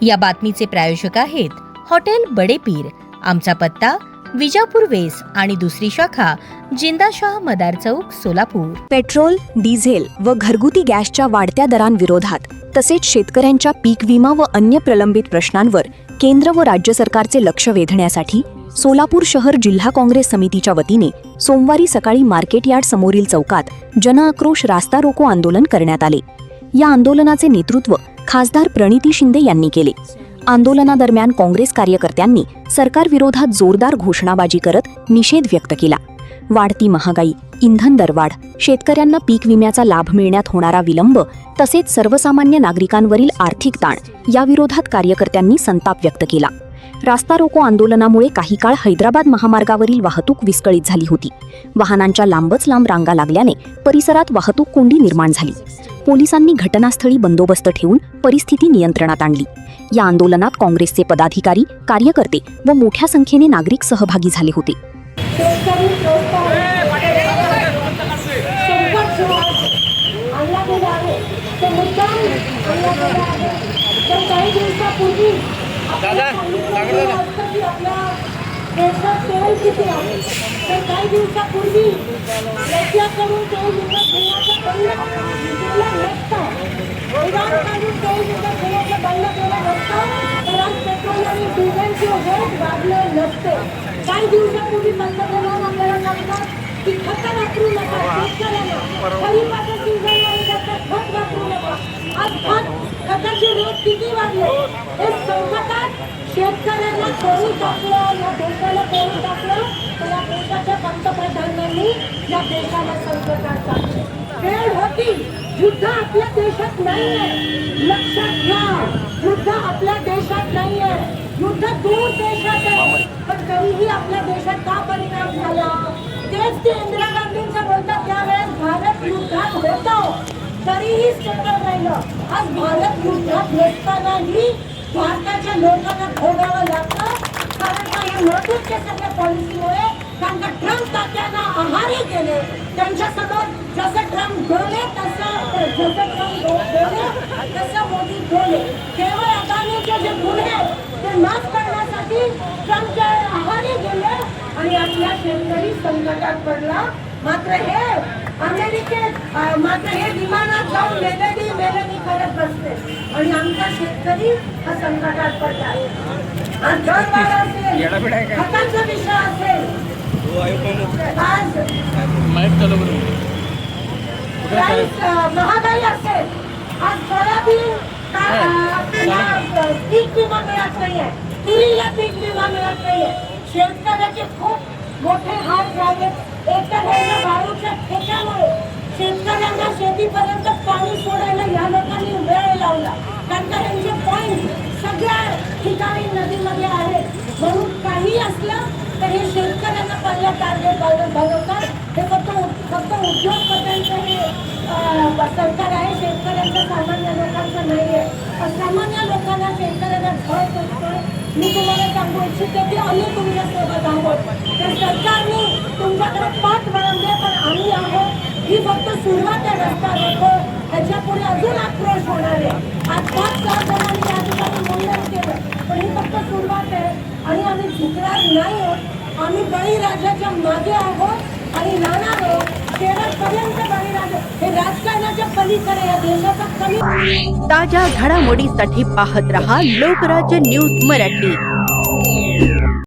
या बातमीचे प्रायोजक आहेत हॉटेल बडे पीर। आमचा पत्ता विजापूर वेस आणि दुसरी शाखा जिंदाशाह मदार चौक सोलापूर। पेट्रोल, डिझेल व घरगुती गॅसच्या वाढत्या दरांविरोधात तसेच शेतकऱ्यांच्या पीक विमा व अन्य प्रलंबित प्रश्नांवर केंद्र व राज्य सरकारचे लक्ष वेधण्यासाठी सोलापूर शहर जिल्हा काँग्रेस समितीच्या वतीने सोमवारी सकाळी मार्केट यार्ड समोरील चौकात जनआक्रोश रास्ता रोको आंदोलन करण्यात आले। या आंदोलनाचे नेतृत्व खासदार प्रणिती शिंदे यांनी केले। आंदोलनादरम्यान काँग्रेस कार्यकर्त्यांनी सरकारविरोधात जोरदार घोषणाबाजी करत निषेध व्यक्त केला। वाढती महागाई, इंधन दरवाढ, शेतकऱ्यांना पीक विम्याचा लाभ मिळण्यात होणारा विलंब तसेच सर्वसामान्य नागरिकांवरील आर्थिक ताण याविरोधात कार्यकर्त्यांनी संताप व्यक्त केला। रास्ता रोको आंदोलनामुळे काही काळ हैदराबाद महामार्गावरील वाहतूक विस्कळीत झाली होती। वाहनांच्या लांबच लांब रांगा लागल्याने परिसरात वाहतूक कोंडी निर्माण झाली। पोलिसांनी घटनास्थळी बंदोबस्त ठेवून परिस्थिती नियंत्रणात आणली। या आंदोलनात काँग्रेसचे पदाधिकारी, कार्यकर्ते व मोठ्या संख्येने नागरिक सहभागी झाले होते। देशात तेल किती आहे तर काही दिवसापूर्वी रशियाकडून तेल विकत घेण्याचं बंद केलं नसतं, इराण काढून तेल विकत घेण्याचं बंद केलं नसतं तर आज पेट्रोल आणि डिझेलचे रेट वाढले नसते। काही दिवसापूर्वी पंतप्रधान आपल्याला सांगतात की खत वापरू नका, शेतकऱ्यांना खरीपाचं सीझन आहे त्याचं खत वापरू नका। आज खताचे रेट किती वाढले? हे संकटात शेतकऱ्यांना करू टाकलं, या देशाला करू टाकलं तर या देशाच्या पंतप्रधानांनी या देशाला संकटात टाकले। वेळ होती, युद्ध आपल्या देशात नाहीये, लक्षात घ्या। युद्ध आपल्या देशात नाहीये, युद्ध दूर देशात आहे, पण तरीही आपल्या देशात का परिणाम झाला? तेच ते इंदिरा गांधींचं बोलतात त्यावेळेस भारत युद्धात होतो तरीही स्टेबल राहिलं। आज भारत युद्धात नसतानाही भारताच्या लोकांना भोगावं लागतं, कारण का या मोदीच्या सगळ्या पॉलिसीमुळे। कारण का ट्रम्प तात्यांना आहारी गेले, त्यांच्यासमोर जसं ट्रम्प बोले तसं मोदी बोले। केवळ अदानीचे जे गुन्हे ते माफ करण्यासाठी ट्रम्पच्या आहारी गेले आणि आपला शेतकरी संकटात पडला। मात्र हे विमानात जाऊन मेलेडी करत बसते आणि आमचा शेतकरी हा संकटात पडला आहे। खताचा विषय असेल, आज महागाई असेल, आज सोयाबीन पीक विमा मिळत नाहीये, तुरीला पीक विमा मिळत नाहीये। शेतकऱ्याचे खूप मोठे हाल झाले। एकतर वाळूच्या ठेक्यामुळे शेतकऱ्यांना शेतीपर्यंत पाणी सोडायला या लोकांनी वेळ लावला, कारण का त्यांचे पॉइंट सगळ्या ठिकाणी नदीमध्ये आहेत। म्हणून काही असलं तर हे शेतकऱ्यांना पहिल्या टार्गेट बनवतात। हे फक्त उद्योगपत्यांचं हे सरकार आहे, शेतकऱ्यांचं सामान्य लोकांचं नाही आहे। सामान्य लोकांना शेतकऱ्यांना झळ पोचतोय। मी तुम्हाला सांगू इच्छिते की आम्ही तुमच्यासोबत आहोत, तर सरकारने तुमच्याकडे पाठ वळवले, पण आम्ही आहोत। ही फक्त सुरुवात आहे रस्ता रोको, ह्याच्या पुढे अजून आक्रोश होणार आहे। आज 5-6 जणांनी या ठिकाणी बोलणं केलं, पण ही फक्त सुरुवात आहे आणि आम्ही झुकणार नाही आहोत। आम्ही बळीराजाच्या मागे आहोत आणि राहणार आहोत शेवटपर्यंत। बळीराजा हे राजकारणाच्या पलीकडे या देशाचा कमी। ताज्या घडामोडीसाठी पाहत रहा लोकराज्य न्यूज मराठी।